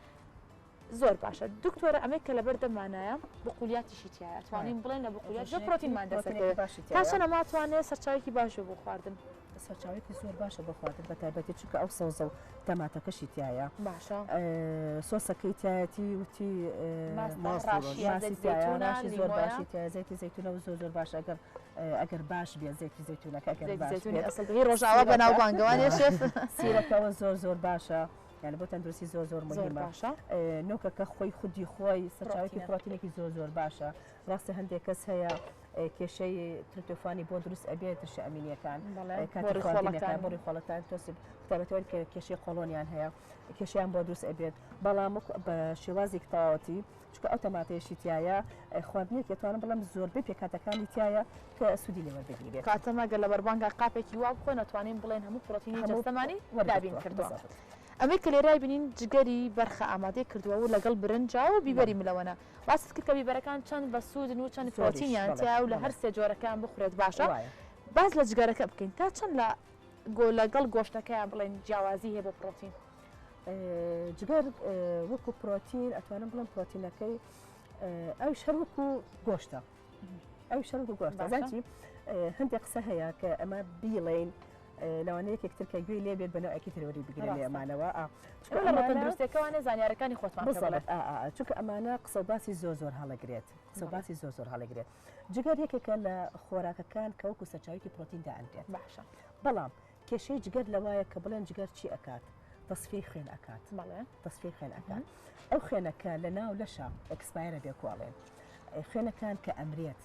زۆر باشە دکتۆرە ئەمەی کە لەبەر دەمانایە بقولیاتیشی تایە توانین بڵێن لە بقولیات زۆر پرۆتینمان دەسەکەوێت تا چەنە ماتوانێت سەرچاوێکی باشە بۆ خواردن سەرچاوێکی زۆر باشە بە خواردن بە تایبەتی چونکە ئەو سەوزە و تەماتەکەشی تایە باشە سۆسەکەی تایەتی وتی ڕاشی زۆر باشی تایە زەیتی زەیتونە و زۆر زۆر باش ئەگەر باش بێت زەیتی زەیتونەکە زەیتونی ڕۆژاوا بەناو بانگەوانێ شێف سیرەکەەوە زۆر زۆر باشە یعنی بۆ تەندروستی زۆر زۆر مهمە نۆکەکە خۆی خودی خۆی سەرچاوێکی پرۆتینێکی زۆر زۆر باشە ڕاستە هەندێک کەس هەیە کێشەی ترتۆفانی بۆ دروست ئەبێت ترشە ئەمینیەکان بۆی خۆڵەتان تۆسب تابەتەوەی کە کێشەی قۆڵۆنیان هەیە کێشیان بۆ دروست ئەبێت بەڵام بە شێوازێک تەواوەتی چکە ئەو تەماتەیەشی تایە خواردنێک دەتوانم بڵم زۆربەی پێکاتەکانی تایە کە سوودی لێوەربگیری بێت کاتەمەگە لە بەربانگا قاپێکی وا بخۆن نەتوانین بڵێن هەموو پرۆتینی جەستەمانی وەردابین کردووە ئەمەی کە لێرای بینین جگەری بەرخە ئامادەی کردووە و لەگەڵ برنجا و بیبەری ملەوەنە باست کرد کە بیبەرەکان چەند بە سوودن و چەند پرۆتینیان تیا و لە هەر سێ جۆرەکان بخورێت باشە باز لە جگەرەکە بکەین تا چەند لەگەڵ گۆشتەکەیان بڵێن جیاوازی هەیە بۆ پرۆتین جگەر وەکو پرۆتین ئەتوانم بڵم پرۆتینەکەی ئەو شەر وەکو گۆشتە ئەو شەر وەکو گۆشتە زانچی هەندێک قسە هەیە کە ئەمە بیڵێن لەوانەیە یەکترکە گوێی لێ بێت بەنەوە ئەکی ترەوەری بگرێت لە ئەمانەوە دروستەکەوانە زانیارەکانی خۆتمان بڵێت چونکە ئەمانە قسە باسی زۆر زۆر هەڵەگرێت قسە باسی زۆر زۆر هەڵەگرێت جگەر یەکێکە لە خۆراکەکان کە وەکو سەرچاوێکی پرۆتیندا ئەندێت باشە بەڵام کێشەی جگەر لەوایە کە بڵێن جگەر چی ئەکات تەسفی خوێن ئەکات تەسفی خوێن ئەکات ئەو خوێنەکە لە ناو لەشە ئەکسپایرە بێکواڵێن خوێنەکان کە ئەمرێت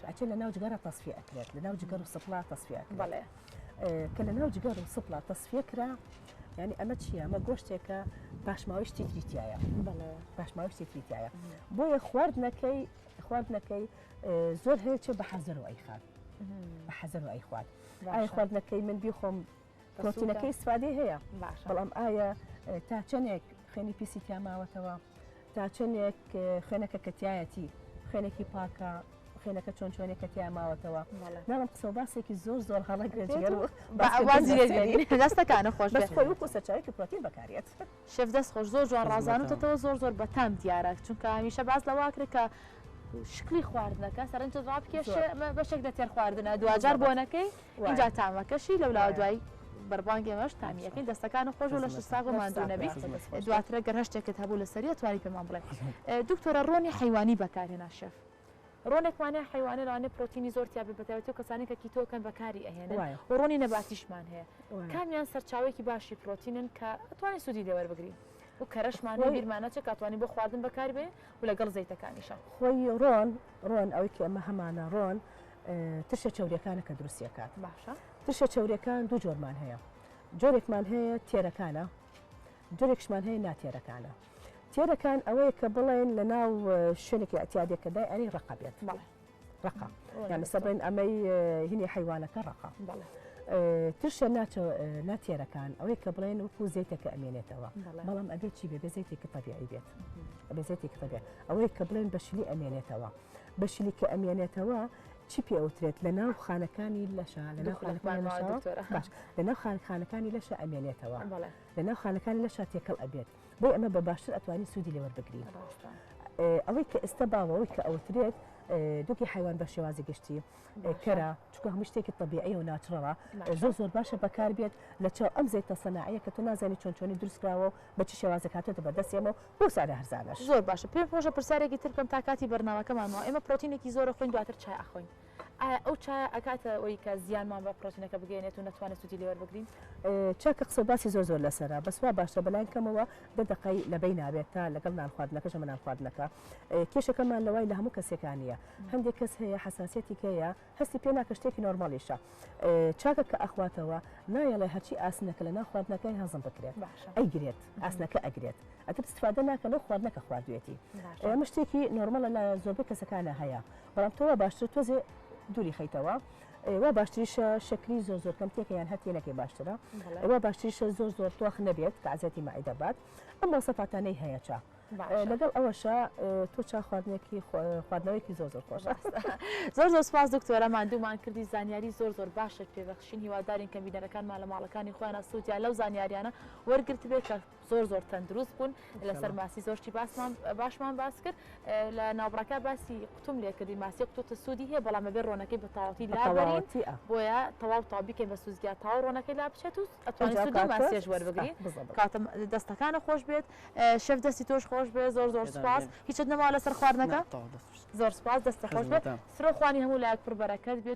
ئەچێ لە ناو جگەرە تەسفی ئەکرێت لە ناو جگەر و سپڵا تەسفی ئەکرێت کە لە ناو جگەر و سپڵا تەسفیە کرا ینی ئەمە چیە ئەمە گۆشتێکە پاشماویشتی تریتایە پاشماویشتی تریتایە بۆیە خواردنەکەی زۆر هەیە چێ بە حەزەر و ئەیخات بە حەزەر و ئەیخوات ئایا خواردنەکەی من بیخۆم پرۆتینەکەی سوادی هەیە بەڵام ئایا تا چەندێک خوێنی پیسی تیاماوەتەوە تا چەندێک خوێنەکە کەتیایەتی خوێنێکی پاکە خوێنەکە چۆن چۆنێکە تیاماوەتەوە ناڵم قسە باسێکی زۆر زۆر هەڵەگرێت دەستەکانە خۆش خۆی وەکو سەرچاوێکی پرۆتین بەکارێت شێف دەست خۆش زۆر جوان ڕازانوتەوە زۆر زۆر بەتام دیارە چونکە هەمیشە باز لەواکرێت کە شکلی خواردنەکە سەرنجە ڕابکێشێ بەشێک لە تێر خواردنە دوجار بۆنەکەی اینجا تامەکەشی لەولا دوای بەربانگی ئەمەش تامیەکەی دەستەکان خۆش و لە شساغ و ماندوو نەبی دواترە گەر هەشتێکت هەبوو لەسەری توانی پێمان بڵێ دکتۆرە ڕۆنی حیوانی بەکارهێنا شێف ڕۆنێکمانە حیوانە لەوانێ پرۆتینی زۆر تیا بەتایبەتی و کەسانی کە کیتۆکەن بەکاری ئەهێنن و ڕۆنی نەباتیشمان هەیە کامیان سەرچاوێکی باشی پرۆتینن کە ئەتوانین سوودی لێوەربگرین و کەرەشمانە بیرمانە چ کاتوانی بۆ خواردن بەکار بێ و لەگەڵ زەیتەکانیشە خۆی ڕۆن ئەوەی کە ئەمە هەمانە ڕۆن ترشە چەوریەکانە کە دروستیەکات باشە ترشە چەوریەکان دوو جۆرمان هەیە جۆرێکمان هەیە تێرەکانە جۆرێکشمان هەیە ناتێرەکانە تێرەکان ئەوەیە کە بڵێن لە ناو شوێنێکی ئەتیادێکەدا ئەنی ڕقا بێت ڕقا یان سەبڕین ئەمەی هینی حیوانەکە ڕقا ترشە ناتێرەکان ئەوەی کە بڵێن وەکو زەیتەکە ئەمێنێتەوە بەڵام ئەبێت چی بێ بێزەیتێکی تەبیعی بێت بێزەیتێکی تەبیعی ئەوەی کە بڵێن بەشلی ئەمێنێتەوە بەشلی کە ئەمێنێتەوە چی پێوترێت لە ناو خانەکانی لەشە لە ناو خانەکانی لەشە ئەمێنێتەوە لە ناو خانەکانی لەشە تێکەڵ ئەبێت بۆی ئەمە بە باشتر ئەتوانی سوودی لێوەربگرین ئەوەی کە ئێستا باوەوەی کە ئەوترێت دوکی حیوان بە شێوازی گشتی کەرە چکە هەموو شتێکی طبیعی و ناچڕەوە زۆر زۆر باشە بەکار بێت لە چاو ئەم زەیتە سەناعیە کە تۆ نازانی چۆن چۆنی دروستکراوە بە چی شێوازێک هاتوێتە بەدەستێمە بۆ سادە هەرزانش زۆر باشە پێم خۆشە پرسیارێکی تر بکەم تا کاتی بەرنامەکەمانەوە ئێمە پرۆتینێکی زۆرە خۆین دواتر چای ئەخۆین ئەو چای ئەکاتە ئەوی کە زیانمان بە پرۆتینەکە بگەێنێت و نەتوانێت سوودی لێوە بگرین چاکە قسە باسی زۆر لەسەرە بەسوا باشە بەلایەن کەمەوە دەقەی لەبەی نابێت تا لەگەڵ نان خواردنەکە ژەمە نان خواردنەکە کێشەکەمان لەوای لە هەموو کەسێکانیە هەندێک کەس هەیە حساسیەتی کەیە هەستی پێ ناکە شتێکی نۆرمالیشە چاکە کە ئەخواتەوە نایەڵێ هەرچی ئاسنەکە لە نان خواردنەکەی هەزم بکرێت ئەیگرێت ئاسنەکە ئەگرێت ئەتر استفادە ناکە لەو خواردنەکە خواردوێتی ئەمە شتێکی نۆرمەلە لە زۆربەی کەسەکانە هەیە بەڵام تۆوە باشتر تۆزێ دووری خەیتەوە وا باشتریشە شکری زۆر کەمتێکیان هەتێنەکەی باشترە ئەوە باشتریشە زۆر تۆخ نەبێت کە عزەتی مەعیدە بات ئەم وەسەفاتانەی هەیە چا لەگەڵ ئەوەشە تۆ چا خواردنێکی خواردنەوەیکی زۆر خۆشە زۆر سپاس دکتۆرە ماندوومان کردی زانیاری زۆر باشت پێبەخشین هیوادارین کە بینەرەکانمان لە ماڵەکانی خۆیانە سوودیا لەو زانیاریانە وەرگرت بێت کە زۆر تەندروست بوون لەسەر ماسی زۆرشی باشمان باس کرد لە ناوبڕەکە باسی قوتوم لێ کردی ماسی قوتوتە سوودی هەیە بەڵام بەبێ ڕۆنەکەی بە تەواوەتی لابەرین بۆیە تەواو تابیکەین بە سوزگیا تاو ڕۆنەکەی لا بچێت و ئەتوانین سوودی ماسیێش وەربگرین کاتە دەستەکانە خۆش بێت شەف دەستی تۆش خۆش بێت زۆر سپاس هیچت نەما لەسەر خواردنەکە زۆر سپاس دەستە خۆش بێت سرۆ خوانی هەموو لایەک پڕ بەرەکەت بێت